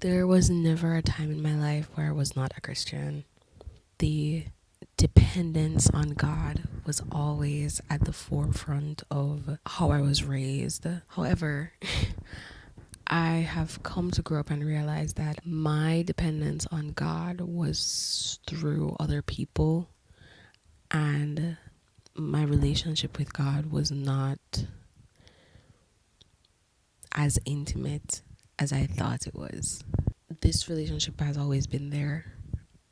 There was never a time in my life where I was not a Christian. The dependence on God was always at the forefront of how I was raised. However, I have come to grow up and realize that my dependence on God was through other people, and my relationship with God was not as intimate as I thought it was. This relationship has always been there.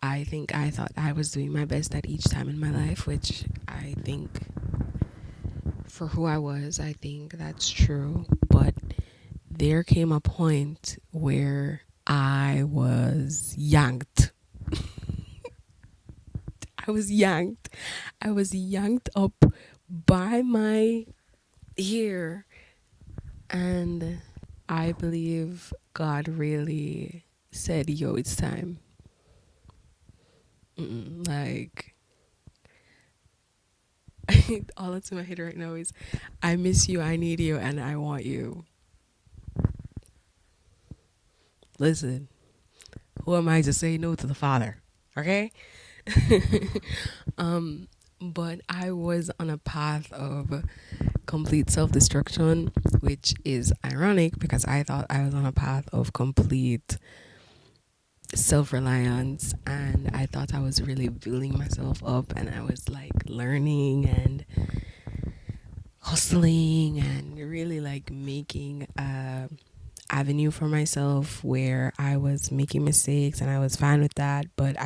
I think I thought I was doing my best at each time in my life, which I think for who I was, I think that's true. But there came a point where I was yanked. I was yanked. I was yanked up by my ear. And I believe God really said, yo, it's time. Like, all that's in my head right now is, I miss you, I need you, and I want you. Listen, who am I to say no to the Father? Okay? But I was on a path of complete self-destruction, which is ironic because I thought I was on a path of complete self-reliance, and I thought I was really building myself up, and I was like learning and hustling and really like making a avenue for myself where I was making mistakes, and I was fine with that. But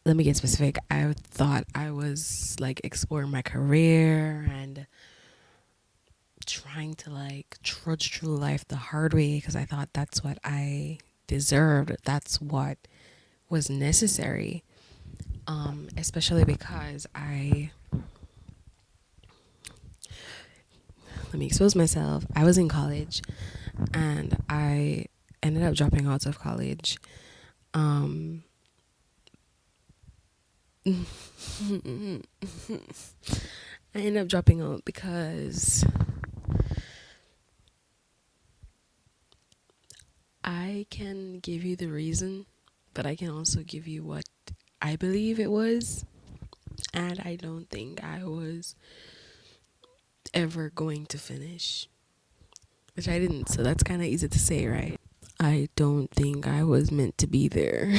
let me get specific, I thought I was like exploring my career and trying to like trudge through life the hard way because I thought that's what I deserved, that's what was necessary. Especially because let me expose myself. I was in college and I ended up dropping out of college. I ended up dropping out because I can give you the reason, but I can also give you what I believe it was. And I don't think I was ever going to finish, which I didn't. So that's kind of easy to say, right? I don't think I was meant to be there,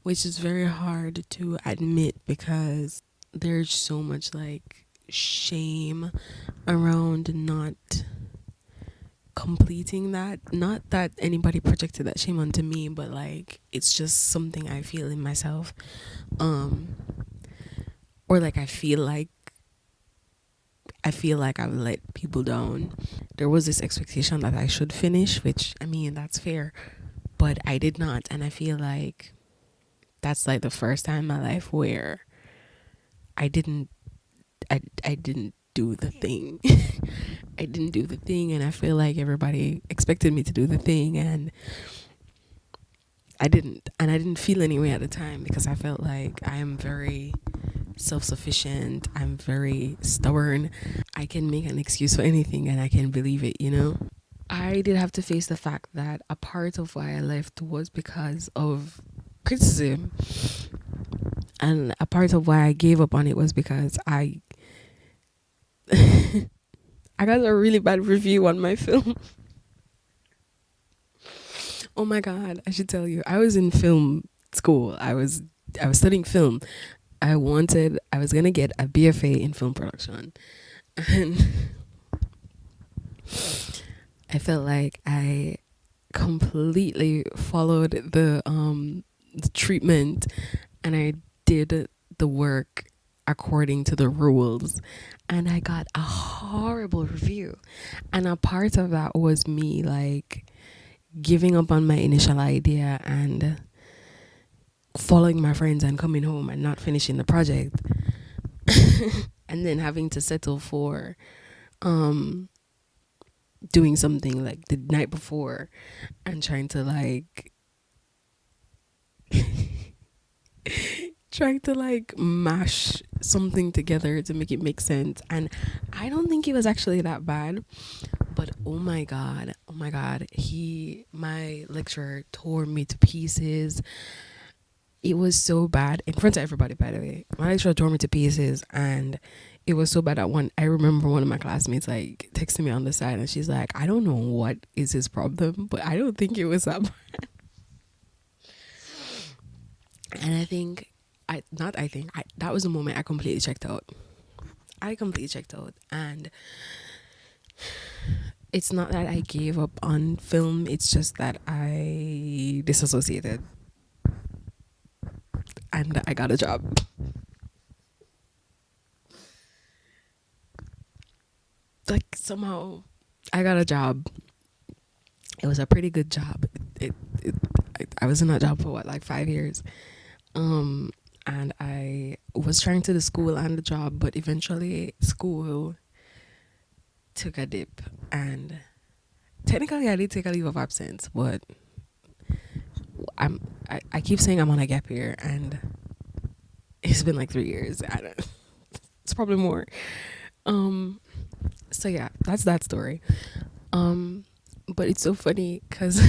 which is very hard to admit because there's so much like shame around not completing that. Not that anybody projected that shame onto me, but like it's just something I feel in myself. Or like I feel like I've let people down. There was this expectation that I should finish, which I mean that's fair, but I did not, and I feel like that's like the first time in my life where I didn't do the thing. I didn't do the thing, and I feel like everybody expected me to do the thing, and I didn't feel any way at the time because I felt like I am very self-sufficient, I'm very stubborn, I can make an excuse for anything and I can believe it, you know. I did have to face the fact that a part of why I left was because of criticism, and a part of why I gave up on it was because I I got a really bad review on my film. Oh my god, I should tell you, I was in film school. I was studying film. I was gonna get a BFA in film production, and I felt like I completely followed the treatment, and I did the work according to the rules, and I got a horrible review. And a part of that was me like giving up on my initial idea and following my friends and coming home and not finishing the project. And then having to settle for doing something like the night before and trying to like mash something together to make it make sense. And I don't think it was actually that bad, But oh my god, my lecturer tore me to pieces. It was so bad in front of everybody, by the way. My lecturer tore me to pieces, and it was so bad that I remember one of my classmates like texting me on the side, and she's like, I don't know what is his problem, but I don't think it was that bad. And that was the moment I completely checked out. And it's not that I gave up on film, it's just that I disassociated and I got a job. Like, somehow I got a job. It was a pretty good job. I was in that job for what, like 5 years. And I was trying to do school and the job, but eventually school took a dip, and technically I did take a leave of absence, but I keep saying I'm on a gap year, and it's been like 3 years. It's probably more. So yeah, that's that story. But it's so funny because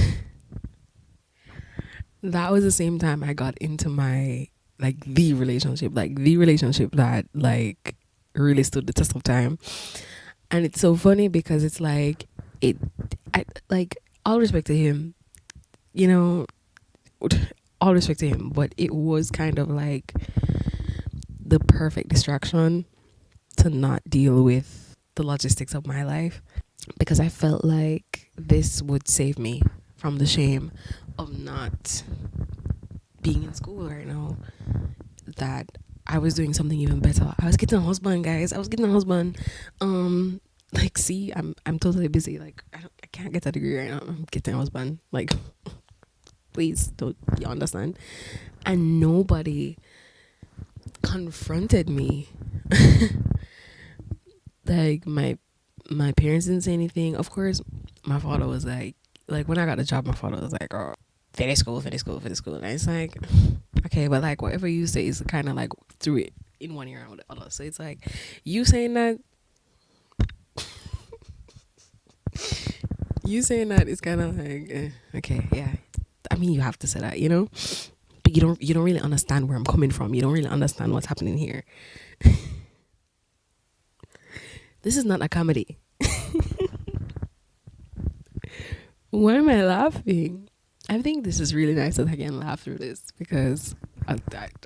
that was the same time I got into my the relationship that like really stood the test of time. And it's so funny because it's like all respect to him, you know, all respect to him, but it was kind of like the perfect distraction to not deal with the logistics of my life, because I felt like this would save me from the shame of not being in school right now, that I was doing something even better. I was getting a husband, guys. See, I'm totally busy. Like, I can't get a degree right now. I'm getting a husband. Like, please, don't you understand? And nobody confronted me. Like, my parents didn't say anything. Of course, my father was like when I got the job, my father was like, oh, finish school. And it's like, okay, but like whatever you say is kind of like through it in one ear and the other. So it's like, you saying that is kind of like, okay, yeah. I mean, you have to say that, you know, but you don't really understand where I'm coming from. You don't really understand what's happening here. This is not a comedy. Why am I laughing? I think this is really nice that I can laugh through this, because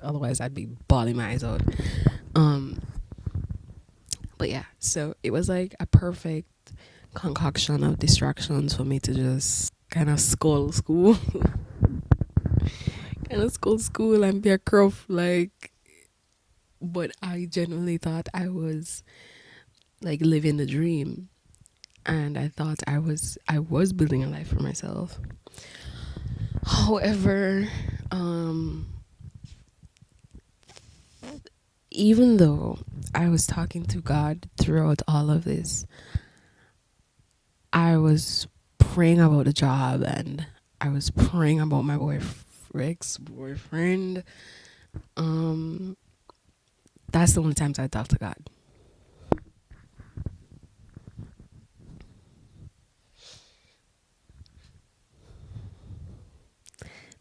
otherwise I'd be bawling my eyes out. But yeah, so it was like a perfect concoction of distractions for me to just kind of skull school. And be a croft, like, but I genuinely thought I was like living the dream, and I thought I was building a life for myself. However, even though I was talking to God throughout all of this, I was praying about the job, and I was praying about my ex-boyfriend. That's the only times I talk to God.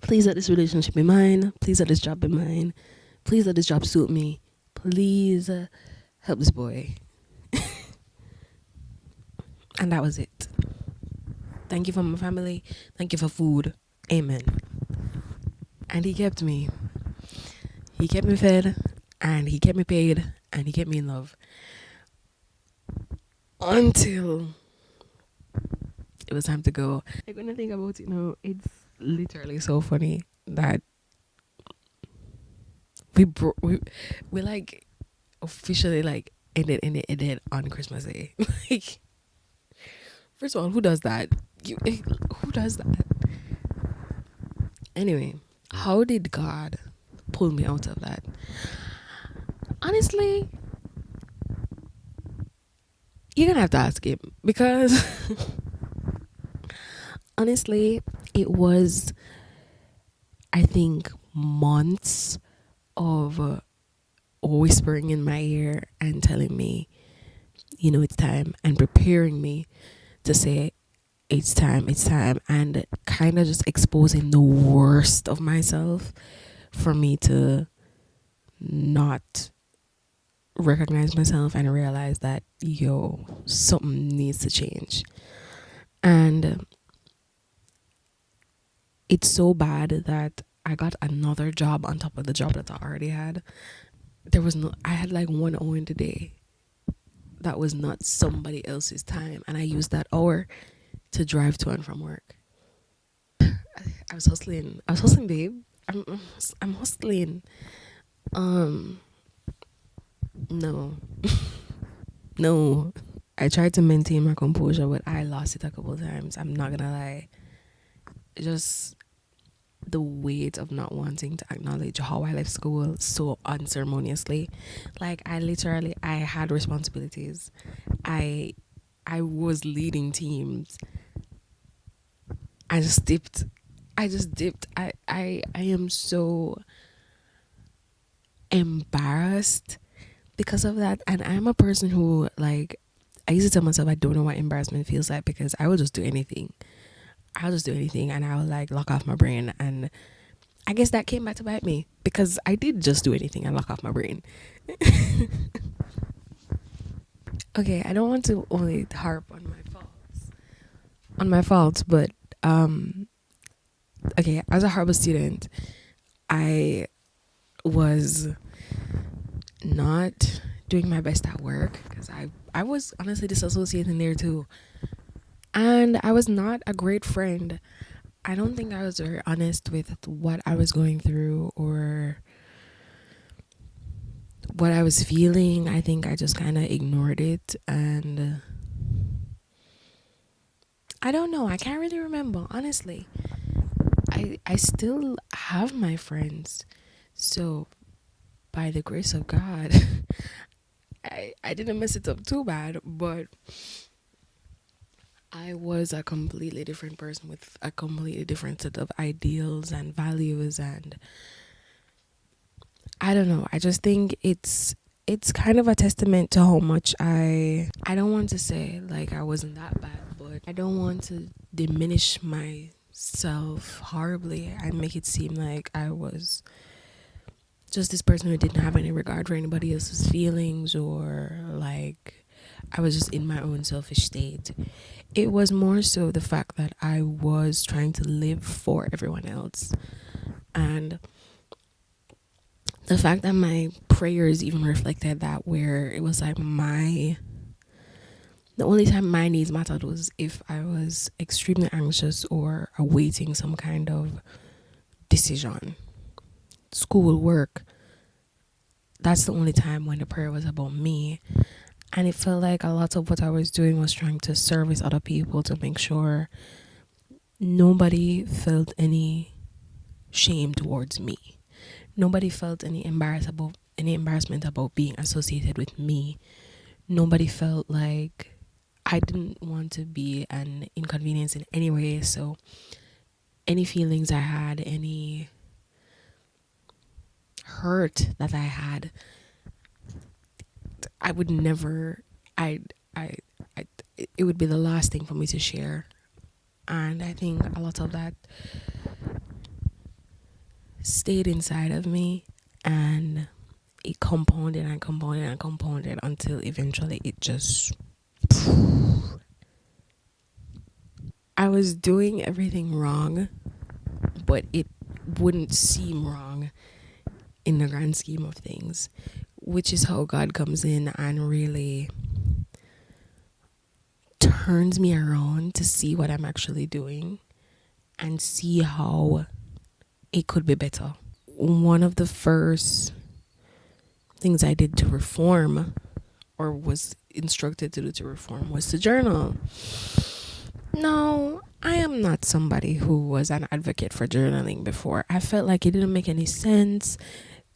Please let this relationship be mine. Please let this job be mine. Please let this job suit me. Please help this boy. And that was it. Thank you for my family. Thank you for food. Amen. And he kept me. He kept me fed, and he kept me paid, and he kept me in love. Until it was time to go. Like, when I think about it, it's literally so funny that we like officially like ended on Christmas Day. Like, first of all, who does that? Who does that? Anyway, how did God pull me out of that? Honestly, you're gonna have to ask him, because honestly, it was, I think, months of whispering in my ear and telling me, it's time, and preparing me to say it's time, and kind of just exposing the worst of myself for me to not recognize myself and realize that, yo, something needs to change. And it's so bad that I got another job on top of the job that I already had. I had like 1 hour in the day that was not somebody else's time, and I used that hour to drive to and from work. I was hustling. Babe. I'm hustling. Um, no, no. I tried to maintain my composure, but I lost it a couple of times. I'm not gonna lie. Just the weight of not wanting to acknowledge how I left school so unceremoniously. Like I had responsibilities. I was leading teams. I just dipped. I am so embarrassed because of that. And I'm a person who, like, I used to tell myself I don't know what embarrassment feels like, because I will just do anything. And I'll like lock off my brain. And I guess that came back to bite me, because I did just do anything and lock off my brain. Okay, I don't want to only harp on my faults, but okay, as a horrible student, I was not doing my best at work, because I was honestly disassociating there too. And I was not a great friend. I don't think I was very honest with what I was going through or what I was feeling. I think I just kind of ignored it, and I don't know. I can't really remember, honestly. I still have my friends. So by the grace of God, I didn't mess it up too bad, but I was a completely different person with a completely different set of ideals and values, and I don't know. I just think it's kind of a testament to how much I don't want to say like I wasn't that bad, but I don't want to diminish myself horribly and make it seem like I was just this person who didn't have any regard for anybody else's feelings, or like I was just in my own selfish state. It was more so the fact that I was trying to live for everyone else. And the fact that my prayers even reflected that, where it was like the only time my needs mattered was if I was extremely anxious or awaiting some kind of decision, school, work. That's the only time when the prayer was about me. And it felt like a lot of what I was doing was trying to service other people, to make sure nobody felt any shame towards me. Nobody felt any embarrassment about being associated with me. Nobody felt like I didn't want to be an inconvenience in any way. So any feelings I had, any hurt that I had, I would never, it would be the last thing for me to share. And I think a lot of that stayed inside of me, and it compounded and compounded and compounded until eventually it just, I was doing everything wrong, but it wouldn't seem wrong in the grand scheme of things, which is how God comes in and really turns me around to see what I'm actually doing and see how it could be better. One of the first things I did to reform, or was instructed to do to reform, was to journal. No, I am not somebody who was an advocate for journaling before. I felt like it didn't make any sense.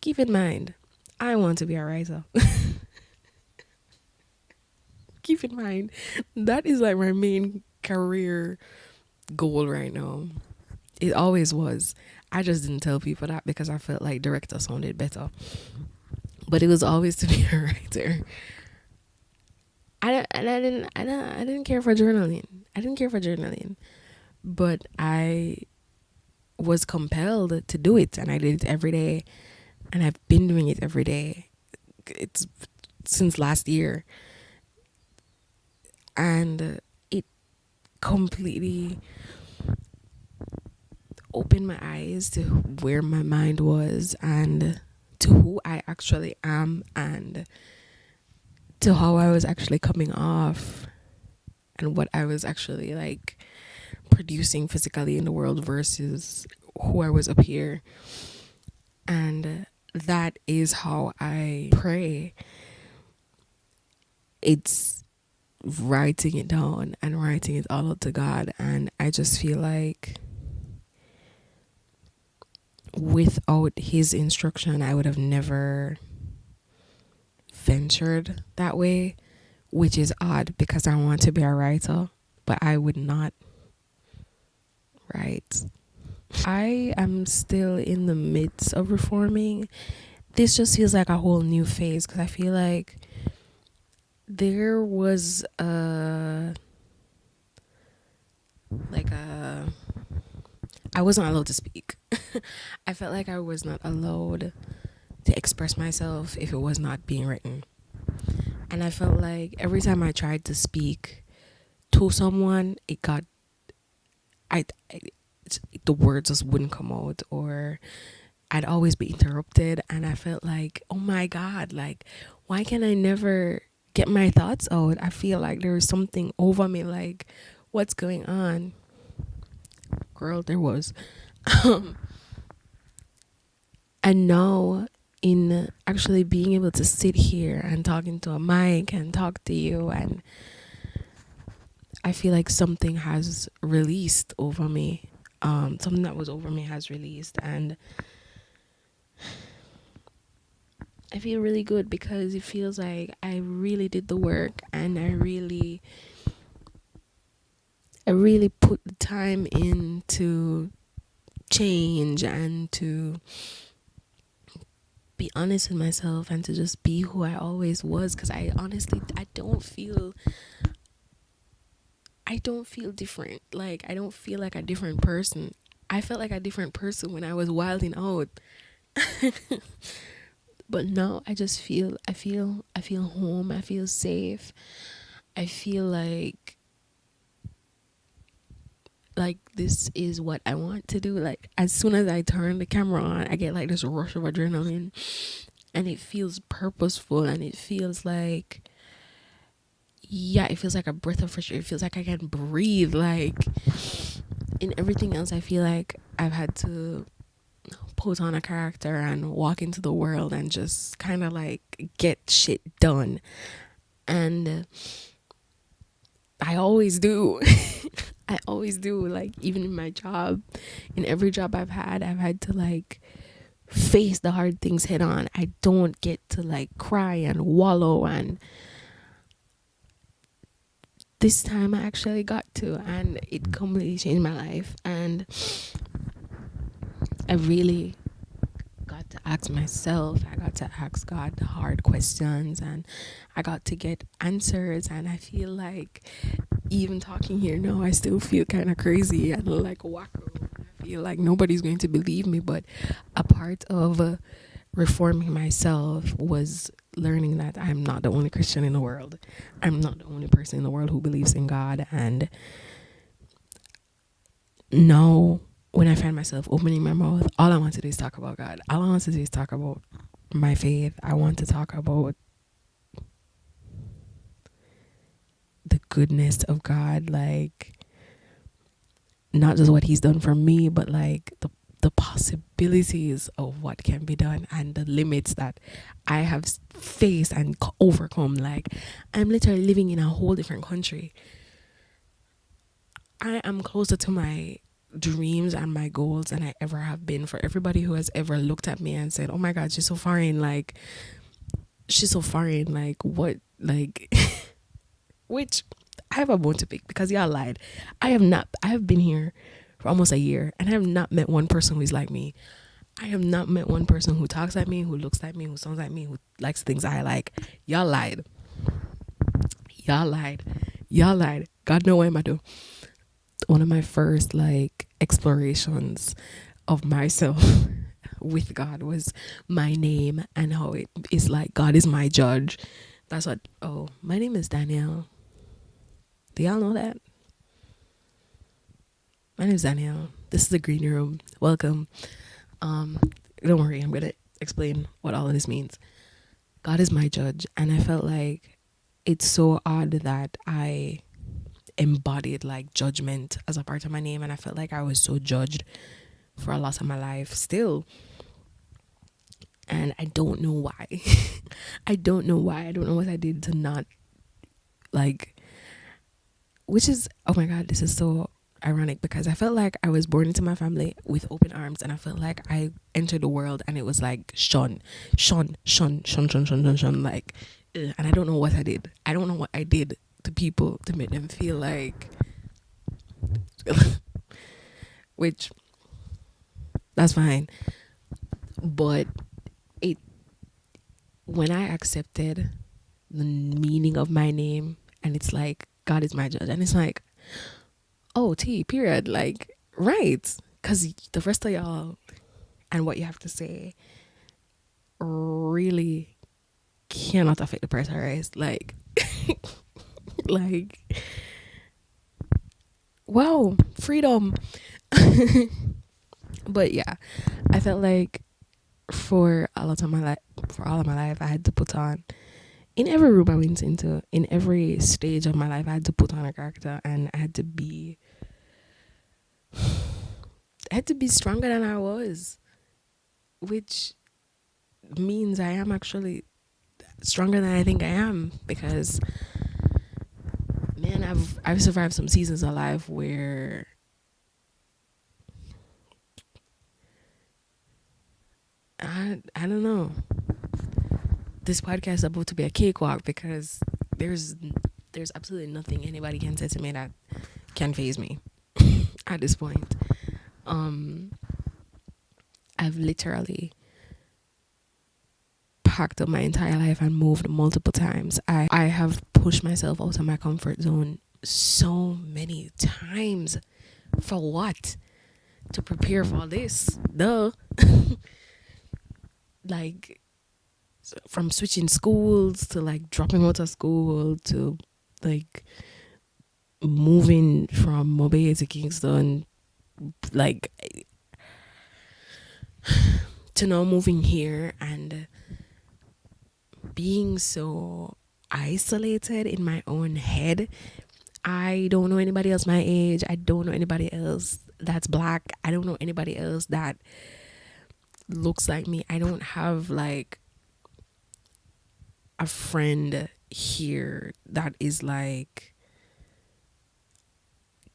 Keep in mind, I want to be a writer. Keep in mind, that is like my main career goal right now. It always was. I just didn't tell people that because I felt like director sounded better. But it was always to be a writer. And I didn't care for journaling. I didn't care for journaling, but I was compelled to do it, and I did it every day, and I've been doing it every day. It's since last year, and it completely opened my eyes to where my mind was and to who I actually am and to how I was actually coming off and what I was actually like producing physically in the world versus who I was up here. And that is how I pray. It's writing it down and writing it all out to God. And I just feel like without his instruction, I would have never ventured that way, which is odd because I want to be a writer, but I would not write. I am still in the midst of reforming. This just feels like a whole new phase because I feel like there was I wasn't allowed to speak. I felt like I was not allowed to express myself if it was not being written. And I felt like every time I tried to speak to someone, the words just wouldn't come out, or I'd always be interrupted. And I felt like, oh my God, like, why can I never get my thoughts out? I feel like there was something over me, like, what's going on? Girl, there was. And now, in actually being able to sit here and talking to a mic and talk to you, and I feel like something has released over me. Something that was over me has released, and I feel really good because it feels like I really did the work, and I really put the time in to change and to be honest with myself and to just be who I always was, because I honestly don't feel different. Like, I don't feel like a different person. I felt like a different person when I was wilding out. But now I just feel home. I feel safe. I feel like this is what I want to do. Like, as soon as I turn the camera on, I get like this rush of adrenaline, and it feels purposeful, and it feels like, yeah, it feels like a breath of fresh air. It feels like I can breathe. Like, in everything else, I feel like I've had to put on a character and walk into the world and just kind of like get shit done. And I always do. I always do. Like, even in my job, in every job I've had to like face the hard things head on. I don't get to like cry and wallow, and this time I actually got to, and it completely changed my life. And I really got to ask myself, I got to ask God the hard questions, and I got to get answers. And I feel like even talking here now, I still feel kind of crazy and like wacko. I feel like nobody's going to believe me, but a part of reforming myself was learning that I'm not the only Christian in the world. I'm not the only person in the world who believes in God. And now, when I find myself opening my mouth, all I want to do is talk about God. All I want to do is talk about my faith. I want to talk about the goodness of God, like, not just what he's done for me, but like the possibilities of what can be done and the limits that I have faced and overcome. Like, I'm literally living in a whole different country. I am closer to my dreams and my goals than I ever have been. For everybody who has ever looked at me and said, oh my God, she's so foreign, like, what, like, which I have a bone to pick because y'all lied. I have been here for almost a year, and I have not met one person who is like me. I have not met one person who talks like me, who looks like me, who sounds like me, who likes things I like. Y'all lied. Y'all lied. God know what I'm do. One of my first like explorations of myself with God was my name and how it is like God is my judge. That's what. Oh, my name is Danielle. Do y'all know that? My name is Danielle. This is the green room. Welcome. Don't worry, I'm gonna explain what all of this means. God is my judge, and I felt like it's so odd that I embodied like judgment as a part of my name, and I felt like I was so judged for a lot of my life still, and I don't know why. I don't know why. I don't know what I did to not like, which is, oh my God, this is so ironic because I felt like I was born into my family with open arms, and I felt like I entered the world and it was like shun, like, and I don't know what I did. I don't know what I did to people to make them feel like, which that's fine, but it, when I accepted the meaning of my name, and it's like God is my judge, and it's like, oh, T, period. Like, right. Because the rest of y'all and what you have to say really cannot affect the person, right? Like, like, wow, freedom. But yeah, I felt like for a lot of my life, for all of my life, I had to put on, in every room I went into, in every stage of my life, I had to put on a character, and I had to be stronger than I was, which means I am actually stronger than I think I am, because man, I've survived some seasons of life where I don't know. This podcast is about to be a cakewalk because there's absolutely nothing anybody can say to me that can faze me at this point. I've literally packed up my entire life and moved multiple times. I have pushed myself out of my comfort zone so many times. For what? To prepare for this. Duh. Like, from switching schools to like dropping out of school to like moving from Mobile to Kingston, like, to now moving here and being so isolated in my own head. I don't know anybody else my age. I don't know anybody else that's black. I don't know anybody else that looks like me. I don't have like a friend here that is like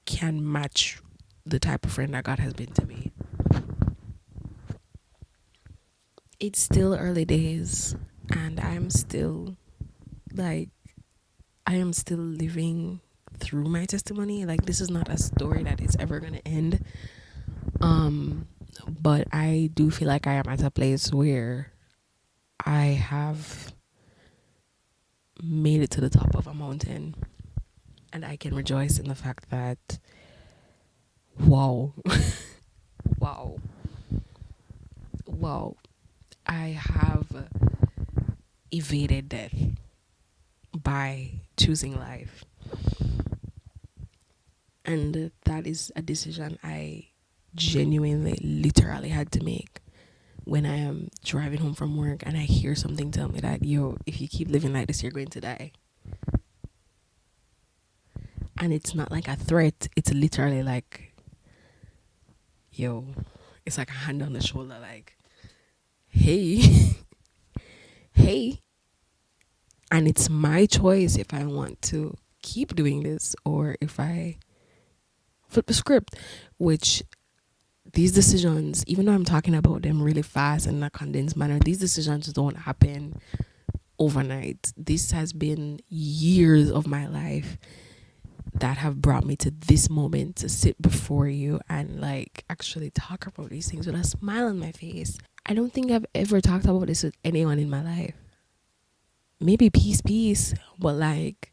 can match the type of friend that God has been to me. It's still early days, and I'm still like, I am still living through my testimony. Like, this is not a story that is ever gonna end. But I do feel like I am at a place where I have made it to the top of a mountain, and I can rejoice in the fact that, wow, wow, I have evaded death by choosing life. And that is a decision I genuinely, literally had to make when I am driving home from work and I hear something tell me that, yo, if you keep living like this, you're going to die. And it's not like a threat. It's literally like, yo, it's like a hand on the shoulder, like, hey, hey. And it's my choice if I want to keep doing this or if I flip the script, which these decisions, even though I'm talking about them really fast and in a condensed manner, these decisions don't happen overnight. This has been years of my life that have brought me to this moment to sit before you and like actually talk about these things with a smile on my face. I don't think I've ever talked about this with anyone in my life. Maybe peace, but like